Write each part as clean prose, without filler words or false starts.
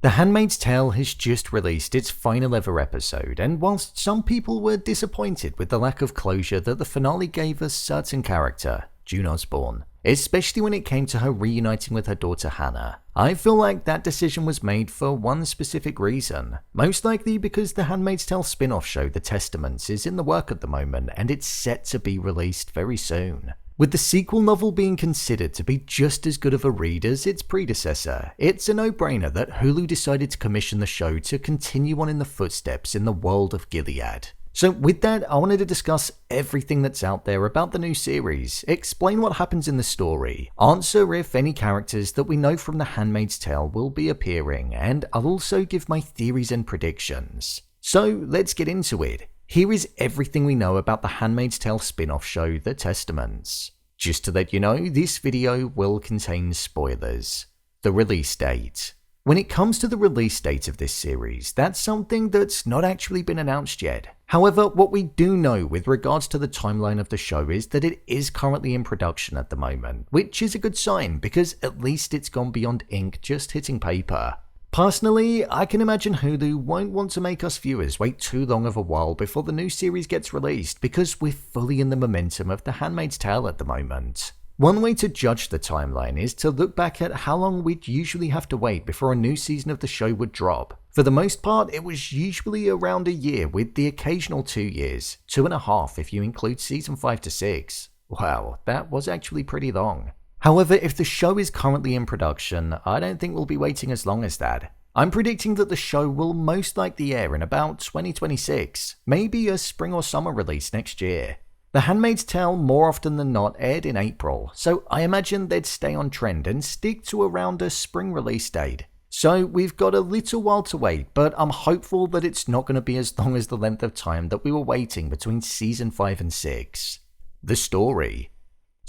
The Handmaid's Tale has just released its final ever episode, and whilst some people were disappointed with the lack of closure that the finale gave a certain character, June Osborne, especially when it came to her reuniting with her daughter Hannah, I feel like that decision was made for one specific reason, most likely because the Handmaid's Tale spin-off show The Testaments is in the work at the moment and it's set to be released very soon. With the sequel novel being considered to be just as good of a read as its predecessor, it's a no-brainer that Hulu decided to commission the show to continue on in the footsteps in the world of Gilead. So with that, I wanted to discuss everything that's out there about the new series, explain what happens in the story, answer if any characters that we know from The Handmaid's Tale will be appearing, and I'll also give my theories and predictions. So let's get into it. Here is everything we know about the Handmaid's Tale spin-off show The Testaments. Just to let you know, this video will contain spoilers. The release date. When it comes to the release date of this series, that's something that's not actually been announced yet. However, what we do know with regards to the timeline of the show is that it is currently in production at the moment, which is a good sign because at least it's gone beyond ink just hitting paper. Personally, I can imagine Hulu won't want to make us viewers wait too long of a while before the new series gets released because we're fully in the momentum of The Handmaid's Tale at the moment. One way to judge the timeline is to look back at how long we'd usually have to wait before a new season of the show would drop. For the most part, it was usually around a year, with the occasional 2 years, 2.5 if you include season 5 to 6. Wow, that was actually pretty long. However, if the show is currently in production, I don't think we'll be waiting as long as that. I'm predicting that the show will most likely air in about 2026, maybe a spring or summer release next year. The Handmaid's Tale more often than not aired in April, so I imagine they'd stay on trend and stick to around a spring release date. So we've got a little while to wait, but I'm hopeful that it's not going to be as long as the length of time that we were waiting between season 5 and 6. The story.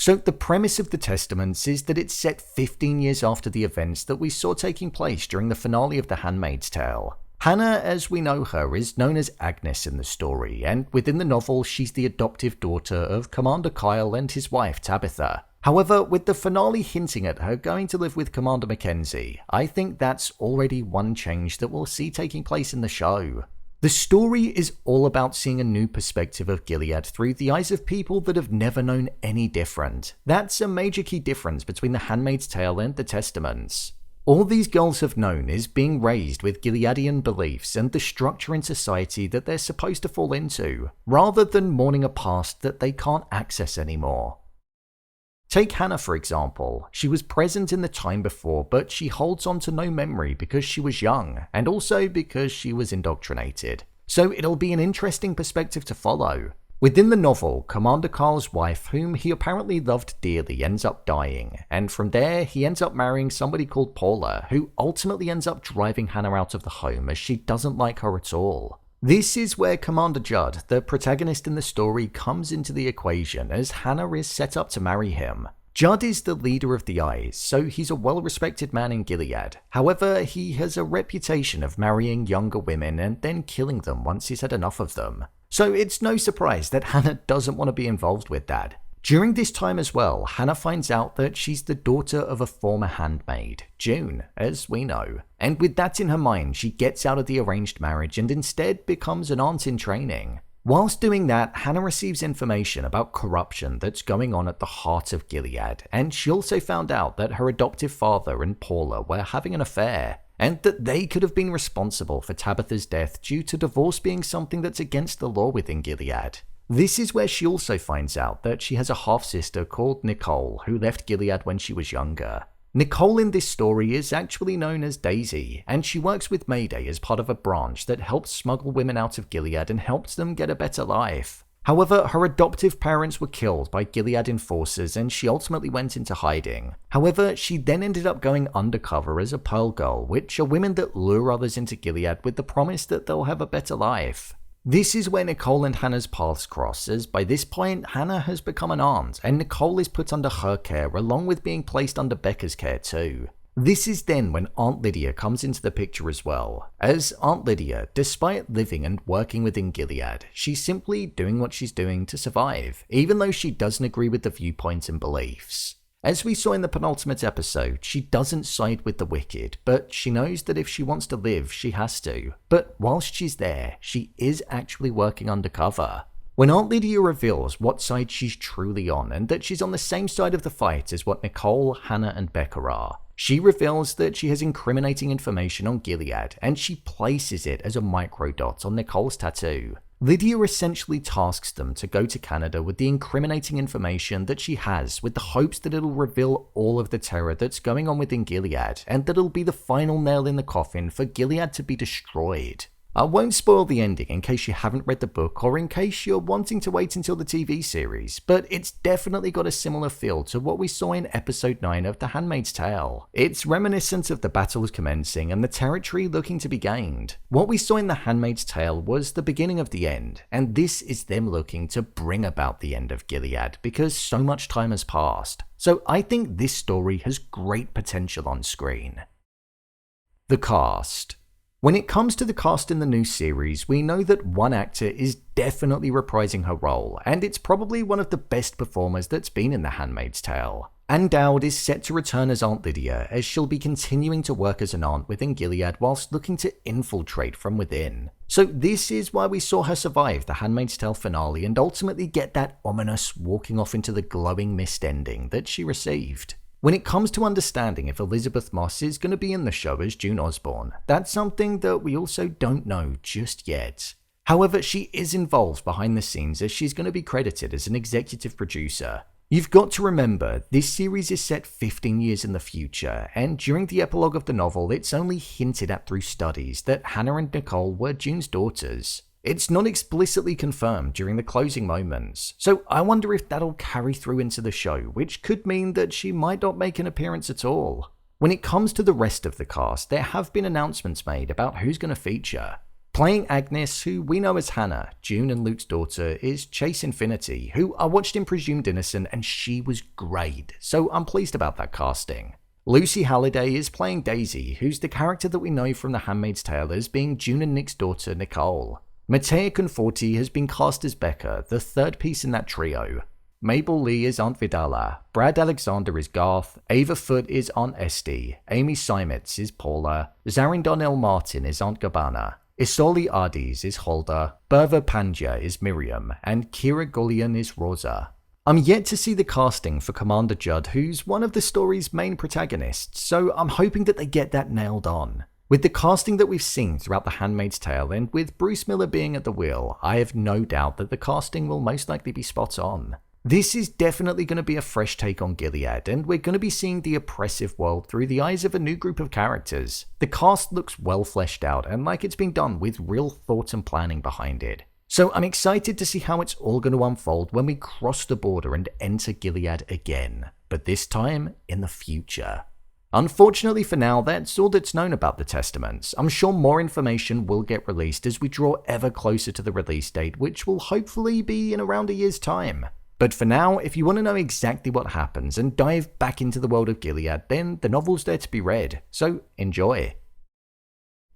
So the premise of The Testaments is that it's set 15 years after the events that we saw taking place during the finale of The Handmaid's Tale. Hannah, as we know her, is known as Agnes in the story, and within the novel she's the adoptive daughter of Commander Kyle and his wife Tabitha. However, with the finale hinting at her going to live with Commander Mackenzie, I think that's already one change that we'll see taking place in the show. The story is all about seeing a new perspective of Gilead through the eyes of people that have never known any different. That's a major key difference between The Handmaid's Tale and The Testaments. All these girls have known is being raised with Gileadian beliefs and the structure in society that they're supposed to fall into, rather than mourning a past that they can't access anymore. Take Hannah for example. She was present in the time before, but she holds on to no memory because she was young, and also because she was indoctrinated. So it'll be an interesting perspective to follow. Within the novel, Commander Kyle's wife, whom he apparently loved dearly, ends up dying, and from there he ends up marrying somebody called Paula, who ultimately ends up driving Hannah out of the home as she doesn't like her at all. This is where Commander Judd, the protagonist in the story, comes into the equation as Hannah is set up to marry him. Judd is the leader of the Eyes, so he's a well-respected man in Gilead. However, he has a reputation of marrying younger women and then killing them once he's had enough of them. So it's no surprise that Hannah doesn't want to be involved with that. During this time as well, Hannah finds out that she's the daughter of a former handmaid, June, as we know. And with that in her mind, she gets out of the arranged marriage and instead becomes an aunt in training. Whilst doing that, Hannah receives information about corruption that's going on at the heart of Gilead, and she also found out that her adoptive father and Paula were having an affair, and that they could have been responsible for Tabitha's death due to divorce being something that's against the law within Gilead. This is where she also finds out that she has a half-sister called Nicole who left Gilead when she was younger. Nicole in this story is actually known as Daisy, and she works with Mayday as part of a branch that helps smuggle women out of Gilead and helps them get a better life. However, her adoptive parents were killed by Gilead enforcers and she ultimately went into hiding. However, she then ended up going undercover as a Pearl Girl, which are women that lure others into Gilead with the promise that they'll have a better life. This is where Nicole and Hannah's paths cross, as by this point Hannah has become an aunt and Nicole is put under her care along with being placed under Becca's care too. This is then when Aunt Lydia comes into the picture as well, as Aunt Lydia, despite living and working within Gilead, she's simply doing what she's doing to survive, even though she doesn't agree with the viewpoints and beliefs. As we saw in the penultimate episode, she doesn't side with the wicked, but she knows that if she wants to live, she has to. But whilst she's there, she is actually working undercover. When Aunt Lydia reveals what side she's truly on and that she's on the same side of the fight as what Nicole, Hannah, and Becca are, she reveals that she has incriminating information on Gilead and she places it as a microdot on Nicole's tattoo. Lydia essentially tasks them to go to Canada with the incriminating information that she has with the hopes that it'll reveal all of the terror that's going on within Gilead and that it'll be the final nail in the coffin for Gilead to be destroyed. I won't spoil the ending in case you haven't read the book or in case you're wanting to wait until the TV series, but it's definitely got a similar feel to what we saw in episode 9 of The Handmaid's Tale. It's reminiscent of the battles commencing and the territory looking to be gained. What we saw in The Handmaid's Tale was the beginning of the end, and this is them looking to bring about the end of Gilead because so much time has passed. So I think this story has great potential on screen. The cast. When it comes to the cast in the new series, we know that one actor is definitely reprising her role, and it's probably one of the best performers that's been in The Handmaid's Tale. Anne Dowd is set to return as Aunt Lydia, as she'll be continuing to work as an aunt within Gilead whilst looking to infiltrate from within. So this is why we saw her survive the Handmaid's Tale finale and ultimately get that ominous walking off into the glowing mist ending that she received. When it comes to understanding if Elizabeth Moss is going to be in the show as June Osborne, that's something that we also don't know just yet. However, she is involved behind the scenes as she's going to be credited as an executive producer. You've got to remember, this series is set 15 years in the future, and during the epilogue of the novel, it's only hinted at through studies that Hannah and Nicole were June's daughters. It's not explicitly confirmed during the closing moments, so I wonder if that'll carry through into the show, which could mean that she might not make an appearance at all. When it comes to the rest of the cast, there have been announcements made about who's going to feature. Playing Agnes, who we know as Hannah, June and Luke's daughter, is Chase Infinity, who I watched in Presumed Innocent and she was great, so I'm pleased about that casting. Lucy Halliday is playing Daisy, who's the character that we know from The Handmaid's Tale as being June and Nick's daughter Nicole. Matea Conforti has been cast as Becca, the third piece in that trio. Mabel Lee is Aunt Vidala, Brad Alexander is Garth, Ava Foote is Aunt Esty, Amy Seimetz is Paula, Zarin Donnell Martin is Aunt Gabbana, Isoli Ardis is Hulda, Berva Pandya is Miriam, and Kira Gullion is Rosa. I'm yet to see the casting for Commander Judd, who's one of the story's main protagonists, so I'm hoping that they get that nailed on. With the casting that we've seen throughout The Handmaid's Tale and with Bruce Miller being at the wheel, I have no doubt that the casting will most likely be spot on. This is definitely going to be a fresh take on Gilead, and we're going to be seeing the oppressive world through the eyes of a new group of characters. The cast looks well fleshed out and like it's been done with real thought and planning behind it. So I'm excited to see how it's all going to unfold when we cross the border and enter Gilead again, but this time in the future. Unfortunately for now, that's all that's known about the Testaments. I'm sure more information will get released as we draw ever closer to the release date, which will hopefully be in around a year's time. But for now, if you want to know exactly what happens and dive back into the world of Gilead, then the novel's there to be read, so enjoy.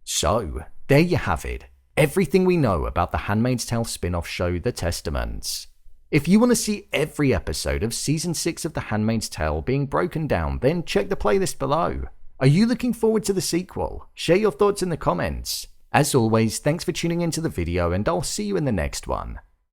So, there you have it. Everything we know about the Handmaid's Tale spin-off show, The Testaments. If you want to see every episode of Season 6 of The Handmaid's Tale being broken down, then check the playlist below. Are you looking forward to the sequel? Share your thoughts in the comments. As always, thanks for tuning into the video and I'll see you in the next one.